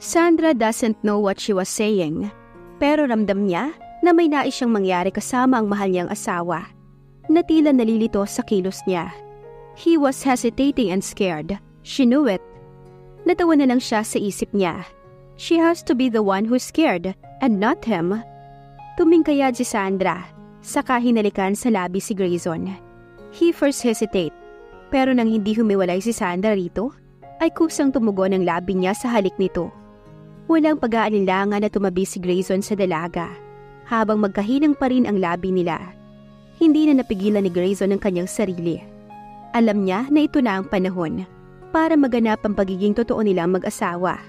Sandra doesn't know what she was saying, pero ramdam niya na may nais siyang mangyari kasama ang mahal niyang asawa, na tila nalilito sa kilos niya. He was hesitating and scared. She knew it. Natawa na lang siya sa isip niya. She has to be the one who's scared and not him. Tumingkayad si Sandra, saka hinalikan sa labi si Grayson. He first hesitate, pero nang hindi humiwalay si Sandra rito, ay kusang tumugon ang labi niya sa halik nito. Walang pag-aalinlangan na tumabi si Grayson sa dalaga, habang magkahinang pa rin ang labi nila. Hindi na napigilan ni Grayson ang kanyang sarili. Alam niya na ito na ang panahon para maganap ang pagiging totoo nilang mag-asawa,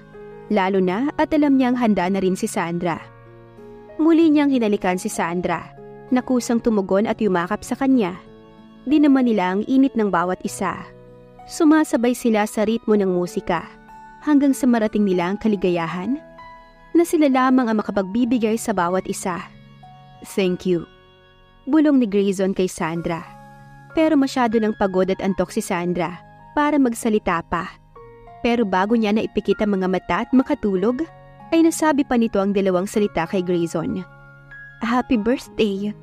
lalo na at alam niyang handa na rin si Sandra. Muli niyang hinalikan si Sandra, na kusang tumugon at yumakap sa kanya. Di naman nila ang init ng bawat isa. Sumasabay sila sa ritmo ng musika, hanggang sa marating nila ang kaligayahan, na sila lamang ang makapagbibigay sa bawat isa. Thank you, bulong ni Grayson kay Sandra. Pero masyado nang pagod at antok si Sandra para magsalita pa. Pero bago niya naipikit ang mga mata at makatulog, ay nasabi pa nito ang dalawang salita kay Grayson. Happy birthday!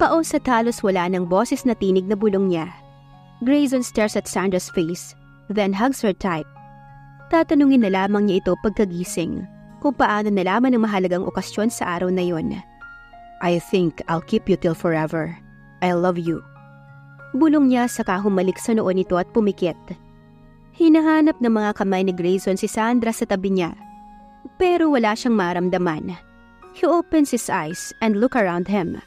Paos at halos wala ng boses na tinig na bulong niya. Grayson stares at Sandra's face, then hugs her tight. Tatanungin na lamang niya ito pagkagising kung paano nalaman ang mahalagang okasyon sa araw na yon. I think I'll keep you till forever. I love you. Bulong niya saka humalik sa noon nito at pumikit. Hinahanap ng mga kamay ni Grayson si Sandra sa tabi niya, pero wala siyang maramdaman. He opens his eyes and look around him.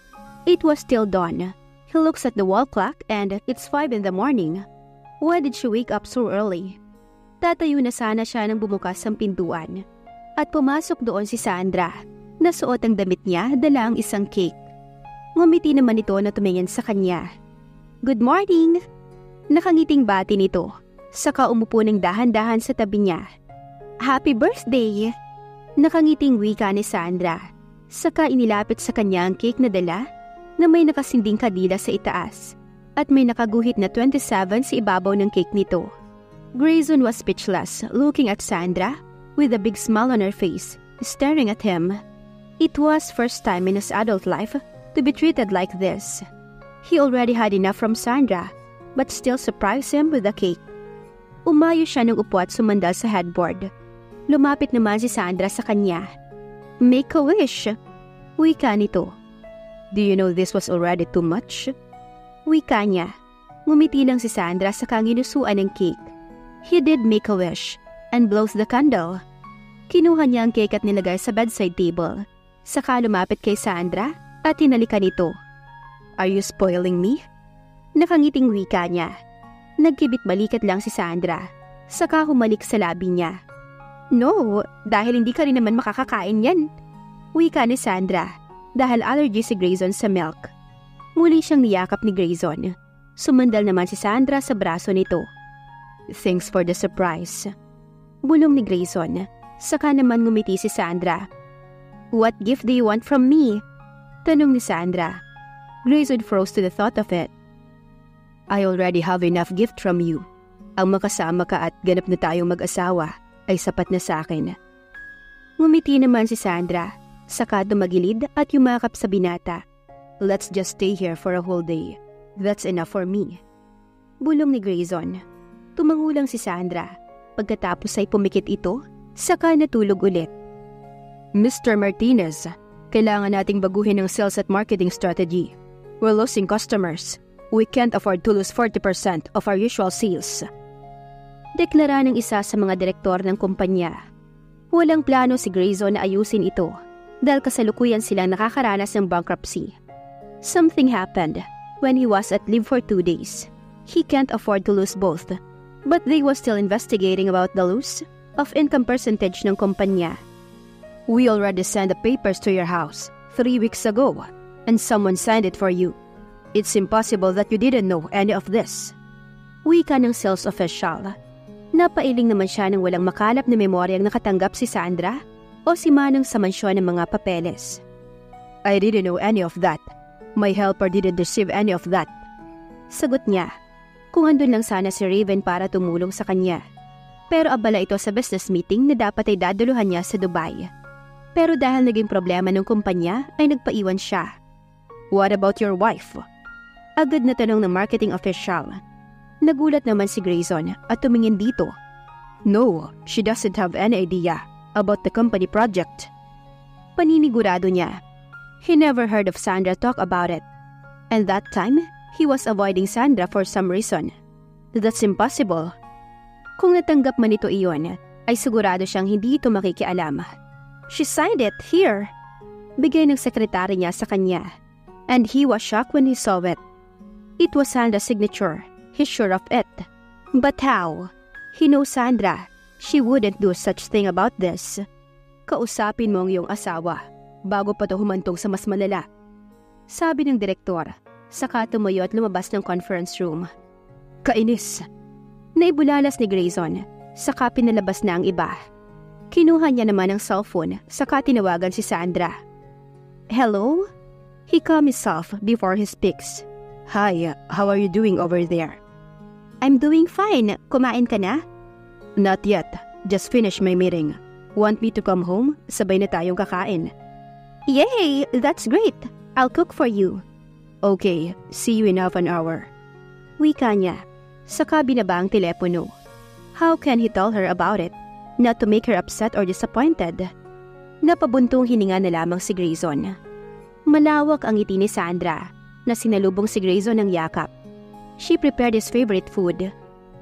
It was still dawn. He looks at the wall clock and it's 5 in the morning. Why did she wake up so early? Tatayo na sana siya nang bumukas ang pintuan. At pumasok doon si Sandra. Nasuot ang damit niya, dala ang isang cake. Ngumiti naman ito na tumingin sa kanya. Good morning! Nakangiting bati nito. Saka umupo ng dahan-dahan sa tabi niya. Happy birthday! Nakangiting wika ni Sandra. Saka inilapit sa kanya ang cake na dala na may nakasinding kadila sa itaas. At may nakaguhit na 27 sa ibabaw ng cake nito. Grayson was speechless, looking at Sandra with a big smile on her face, staring at him. It was first time in his adult life to be treated like this. He already had enough from Sandra, but still surprised him with the cake. Umayo siya ng upo at sumandal sa headboard. Lumapit naman si Sandra sa kanya. Make a wish, wika nito. Do you know this was already too much? Wika niya. Ngumiti lang si Sandra sa kanginusuan ng cake. He did make a wish and blows the candle. Kinuha niya ang cake at nilagay sa bedside table. Saka lumapit kay Sandra at hinalikan ito. Are you spoiling me? Nakangiting wika niya. Nagkibit balikat lang si Sandra. Saka humalik sa labi niya. No, dahil hindi ka rin naman makakakain yan. Wika ni Sandra dahil allergy si Grayson sa milk. Muli siyang niyakap ni Grayson. Sumandal naman si Sandra sa braso nito. Thanks for the surprise. Bulong ni Grayson. Saka naman ngumiti si Sandra. What gift do you want from me? Tanong ni Sandra. Grayson froze to the thought of it. I already have enough gift from you. Ang makasama ka at ganap na tayong mag-asawa ay sapat na sa akin. Ngumiti naman si Sandra. Saka tumagilid at yumakap sa binata. Let's just stay here for a whole day. That's enough for me. Bulong ni Grayson. Tumangulang si Sandra. Pagkatapos ay pumikit ito, saka natulog ulit. Mr. Martinez, kailangan nating baguhin ang sales at marketing strategy. We're losing customers. We can't afford to lose 40% of our usual sales. Deklara ng isa sa mga direktor ng kumpanya. Walang plano si Grayson na ayusin ito dahil kasalukuyan silang nakakaranas ng bankruptcy. Something happened when he was at leave for 2 days. He can't afford to lose both. But they were still investigating about the loss of income percentage ng kumpanya. We already sent the papers to your house 3 weeks ago, and someone signed it for you. It's impossible that you didn't know any of this. Wika ng sales official. Napailing naman siya ng walang makalap na memoryang nakatanggap si Sandra o si Manong sa mansyon ng mga papeles. I didn't know any of that. My helper didn't receive any of that. Sagot niya. Kung andun lang sana si Raven para tumulong sa kanya. Pero abala ito sa business meeting na dapat ay daduluhan niya sa Dubai. Pero dahil naging problema ng kumpanya ay nagpaiwan siya. "What about your wife?" Agad na tanong ng marketing official. Nagulat naman si Grayson at tumingin dito. "No, she doesn't have any idea about the company project." Paninigurado niya. He never heard of Sandra talk about it. And that time, he was avoiding Sandra for some reason. That's impossible. Kung natanggap man ito iyon, ay sigurado siyang hindi ito makikialam. "She signed it here." Bigay ng sekretary niya sa kanya. And he was shocked when he saw it. It was Sandra's signature. He's sure of it. But how? He knows Sandra. She wouldn't do such thing about this. "Kausapin mo ang iyong asawa bago pa ito humantong sa mas malala," sabi ng direktor. Saka tumuyo at lumabas ng conference room. Kainis. Naibulalas ni Grayson, saka pinalabas na ang iba. Kinuha niya naman ang cellphone, saka tinawagan si Sandra. "Hello?" He calmed himself before he speaks. "Hi, how are you doing over there?" "I'm doing fine. Kumain ka na?" "Not yet. Just finished my meeting. Want me to come home? Sabay na tayong kakain." "Yay! That's great. I'll cook for you." "Okay, see you in half an hour." Wika niya. Saka binaba ang telepono. How can he tell her about it? Not to make her upset or disappointed. Napabuntong hininga na lamang si Grayson. Malawak ang ngiti ni Sandra na sinalubong si Grayson ng yakap. She prepared his favorite food.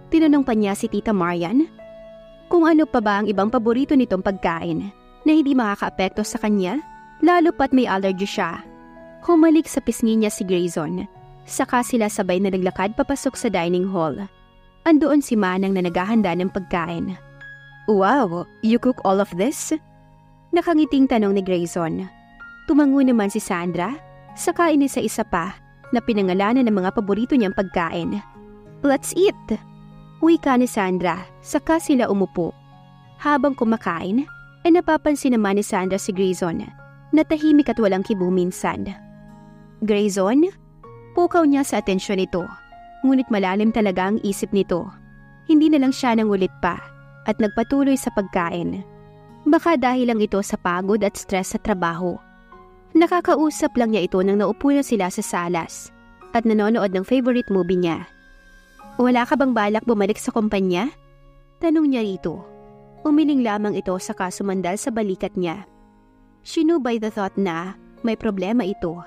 Tinanong pa niya si Tita Marian kung ano pa ba ang ibang paborito nitong pagkain na hindi makakaapekto sa kanya, lalo pat may allergy siya. Humalik sa pisngi niya si Grayson. Saka sila sabay na naglakad papasok sa dining hall. Andoon si Manang na naghahanda ng pagkain. "Wow, you cook all of this?" Nakangiting tanong ni Grayson. Tumango naman si Sandra, saka inisa-isa pa na pinangalanan ng mga paborito niyang pagkain. "Let's eat!" Wika ni Sandra, saka sila umupo. Habang kumakain, ay napapansin naman ni Sandra si Grayson na tahimik at walang kibo minsan. "Grayson?" Pukaw niya sa atensyon nito, ngunit malalim talaga ang isip nito. Hindi na lang siya nangulit pa at nagpatuloy sa pagkain. Baka dahil lang ito sa pagod at stress sa trabaho. Nakakausap lang niya ito nang naupo na sila sa salas at nanonood ng favorite movie niya. "Wala ka bang balak bumalik sa kumpanya?" Tanong niya rito. Umiling lamang ito saka sumandal sa balikat niya. She knew by the thought na may problema ito.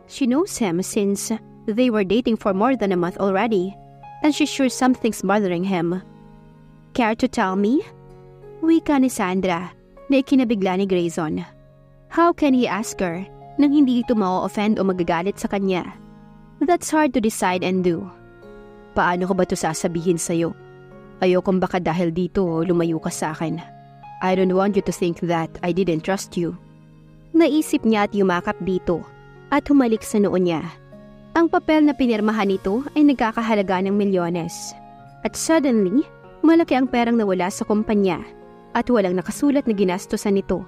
She knows him since they were dating for more than a month already, and she's sure something's bothering him. "Care to tell me?" Wika ni Sandra na ikinabigla ni Grayson. How can he ask her nang hindi ito ma-offend o magagalit sa kanya? That's hard to decide and do. "Paano ko ba ito sasabihin sa'yo? Ayokong baka dahil dito lumayo ka sa akin. I don't want you to think that I didn't trust you." Naisip niya at yumakap dito at humalik sa noo niya. Ang papel na pinirmahan nito ay nagkakahalaga ng milyones. At suddenly, malaki ang perang nawala sa kumpanya at walang nakasulat na ginastosan nito.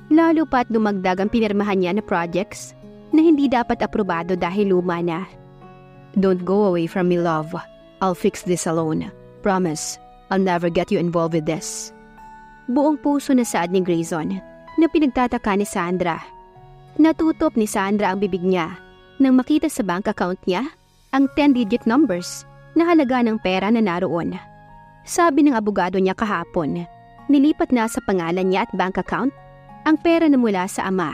Lalo pa't dumagdag ang pinirmahan niya na projects na hindi dapat aprobado dahil luma na. "Don't go away from me, love. I'll fix this alone. Promise, I'll never get you involved with this." Buong puso na saad ni Grayson na pinagtataka ni Sandra. Natutop ni Sandra ang bibig niya nang makita sa bank account niya ang 10-digit numbers na halaga ng pera na naroon. Sabi ng abogado niya kahapon, nilipat na sa pangalan niya at bank account ang pera na mula sa ama.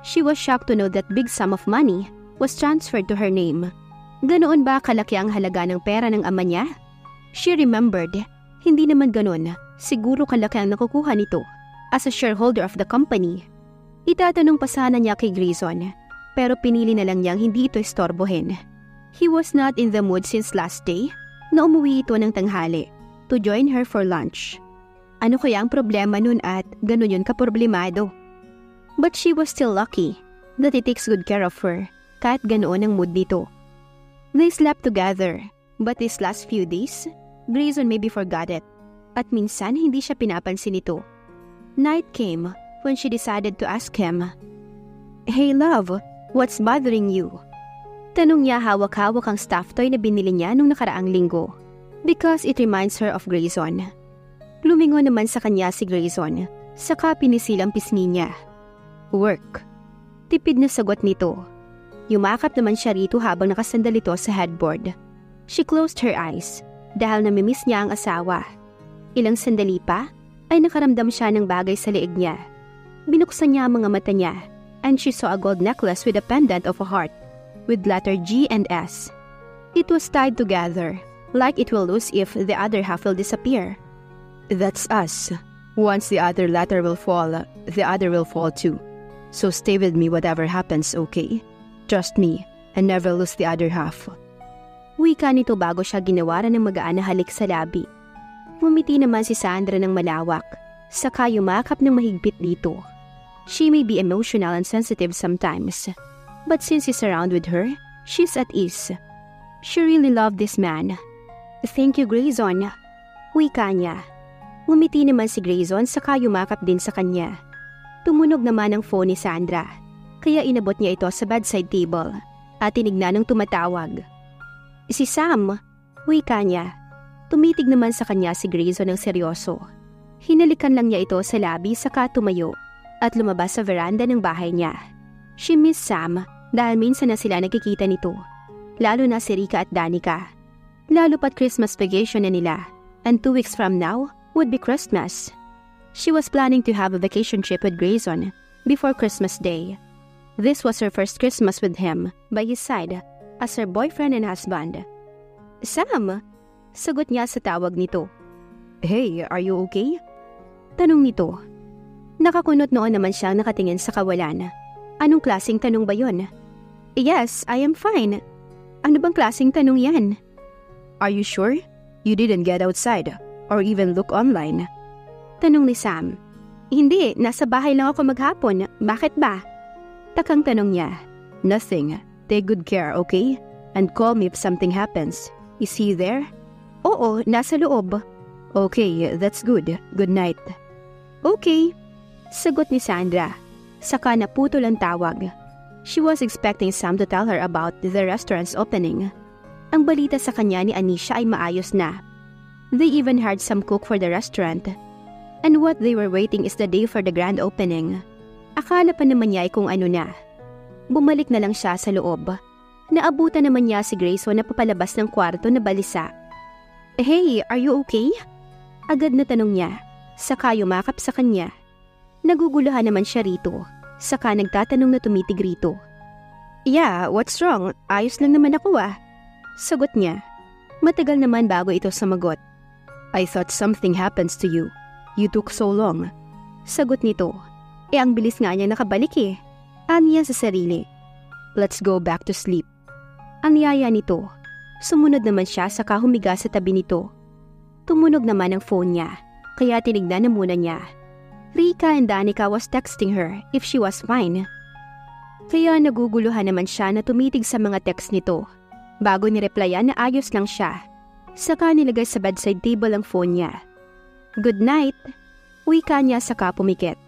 She was shocked to know that big sum of money was transferred to her name. Ganoon ba kalaki ang halaga ng pera ng ama niya? She remembered, hindi naman ganoon. Siguro kalaki ang nakukuha nito as a shareholder of the company. Itatanong pa sana niya kay Grayson, pero pinili na lang niyang hindi ito istorbohin. He was not in the mood since last day na umuwi ito ng tanghali to join her for lunch. Ano kaya ang problema nun at ganun yun kaproblemado? But she was still lucky that he takes good care of her kahit ganoon ang mood nito. They slept together, but these last few days, Grayson maybe forgot it at minsan hindi siya pinapansin ito. Night came when she decided to ask him, "Hey love, what's bothering you?" Tanong niya hawak-hawak ang stuffed toy na binili niya nung nakaraang linggo because it reminds her of Grayson. Lumingon naman sa kanya si Grayson, saka pinisil ang pisngi niya. Work. Tipid na sagot nito. Yumakap naman siya rito habang nakasandal ito sa headboard. She closed her eyes dahil namimiss niya ang asawa. Ilang sandali pa ay nakaramdam siya ng bagay sa leeg niya. Binuksan niya ang mga mata niya and she saw a gold necklace with a pendant of a heart with letter G and S. It was tied together like it will lose if the other half will disappear. That's us. Once the other letter will fall, the other will fall too. So stay with me whatever happens, okay? Trust me and never lose the other half. Wika nito bago siya ginawaran ng magaan na halik sa labi. Ngumiti naman si Sandra ng malawak, saka yumakap ng mahigpit dito. She may be emotional and sensitive sometimes, but since he's around with her, she's at ease. She really loved this man. Thank you, Grayson. Wika niya. Ngumiti naman si Grayson saka yumakap din sa kanya. Tumunog naman ang phone ni Sandra, kaya inabot niya ito sa bedside table at tinignan ng tumatawag. Si Sam, wika niya. Tumitig naman sa kanya si Grayson ng seryoso. Hinalikan lang niya ito sa labi saka tumayo at lumabas sa veranda ng bahay niya. She missed Sam dahil minsan na sila nagkikita nito, lalo na si Rika at Danica. Lalo pat Christmas vacation na nila, and 2 weeks from now would be Christmas. She was planning to have a vacation trip with Grayson before Christmas Day. This was her first Christmas with him by his side as her boyfriend and husband. Sam, sagot niya sa tawag nito. Hey, are you okay? Tanong nito. Nakakunot noon naman siyang nakatingin sa kawalan. Anong klaseng tanong ba yon? Yes, I am fine. Ano bang klaseng tanong yan? Are you sure? You didn't get outside or even look online? Tanong ni Sam. Hindi, nasa bahay lang ako maghapon. Bakit ba? Takang tanong niya. Nothing. Take good care, okay? And call me if something happens. Is he there? Oo, nasa loob. Okay, that's good. Good night. Okay, sagot ni Sandra. Saka naputol ang tawag. She was expecting Sam to tell her about the restaurant's opening. Ang balita sa kanya ni Anisha ay maayos na. They even hired some cook for the restaurant. And what they were waiting is the day for the grand opening. Akala pa naman niya ay kung ano na. Bumalik na lang siya sa loob. Naabutan naman niya si Grayson na papalabas ng kwarto na balisa. Hey, are you okay? Agad na tanong niya, saka yumakap sa kanya. Naguguluhan naman siya rito, saka nagtatanong na tumitig rito. Yeah, what's wrong? Ayos lang naman ako ah. Sagot niya. Matagal naman bago ito sumagot. I thought something happens to you. You took so long. Sagot nito. Ang bilis nga niya nakabalik eh. Aniya sa sarili. Let's go back to sleep. Ang yaya nito. Sumunod naman siya saka humiga sa tabi nito. Tumunog naman ang phone niya, kaya tinignan na muna niya. Rika and Danica was texting her if she was fine. Kaya naguguluhan naman siya na tumitig sa mga text nito. Bago nireplyan na ayos lang siya. Saka nilagay sa bedside table ang phone niya. Good night. Wika niya saka pumikit.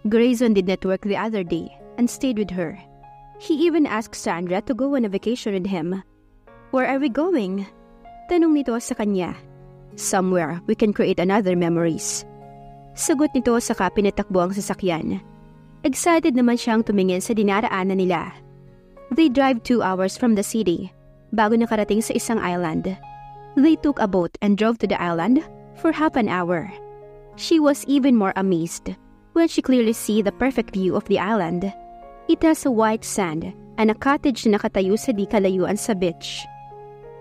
Grayson did not work the other day and stayed with her. He even asked Sandra to go on a vacation with him. Where are we going? Tanong nito sa kanya. Somewhere we can create another memories. Sagot nito saka pinatakbo ang sasakyan. Excited naman siyang tumingin sa dinaraanan nila. They drive 2 hours from the city bago nakarating sa isang island. They took a boat and drove to the island for half an hour. She was even more amazed when she clearly see the perfect view of the island. It has a white sand and a cottage na nakatayo sa di kalayuan sa beach.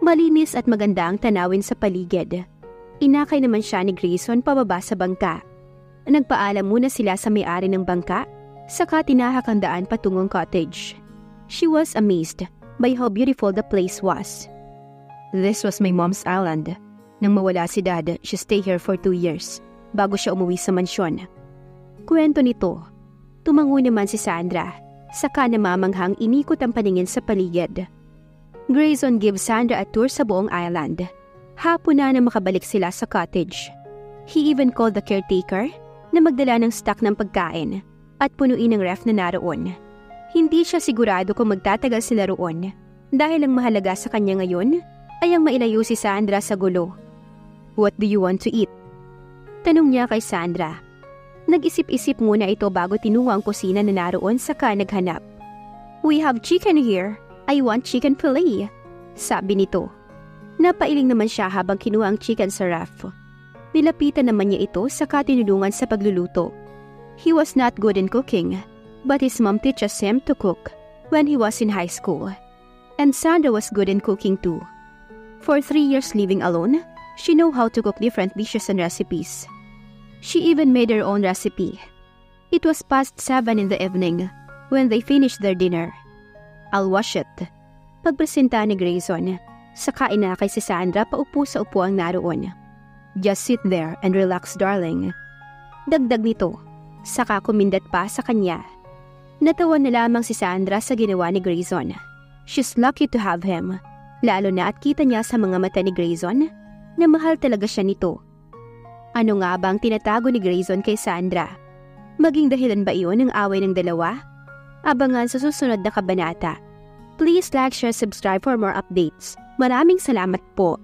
Malinis at maganda ang tanawin sa paligid. Inakay naman siya ni Grayson pababa sa bangka. Nagpaalam muna sila sa may-ari ng bangka, saka tinahak ang daan patungong cottage. She was amazed by how beautiful the place was. This was my mom's island. Nang mawala si Dad, she stayed here for 2 years bago siya umuwi sa mansyon. Kwento nito. Tumango naman si Sandra, saka namamanghang inikot ang paningin sa paligid. Grayson gave Sandra a tour sa buong island. Hapon na makabalik sila sa cottage. He even called the caretaker na magdala ng stock ng pagkain at punuin ang ref na naroon. Hindi siya sigurado kung magtatagal sila roon dahil ang mahalaga sa kanya ngayon ay ang mailayo si Sandra sa gulo. What do you want to eat? Tanong niya kay Sandra. Nag-isip-isip muna ito bago tinungo ang kusina na naroon saka naghanap. "We have chicken here. I want chicken fillet," sabi nito. Napailing naman siya habang kinuha ang chicken sa ref. Nilapitan naman niya ito saka tinulungan sa pagluluto. He was not good in cooking, but his mom teaches him to cook when he was in high school. And Sandra was good in cooking too. For 3 years living alone, she knew how to cook different dishes and recipes. She even made her own recipe. It was past 7 in the evening when they finished their dinner. "I'll wash it," pagpresenta ni Grayson. Saka inakay si Sandra paupo sa upuang naroon. "Just sit there and relax, darling." Dagdag nito, saka kumindat pa sa kanya. Natawa na lamang si Sandra sa ginawa ni Grayson. She's lucky to have him, lalo na at kita niya sa mga mata ni Grayson na mahal talaga siya nito. Ano nga ba ang tinatago ni Grayson kay Sandra? Maging dahilan ba iyon ng away ng dalawa? Abangan sa susunod na kabanata. Please like, share, subscribe for more updates. Maraming salamat po.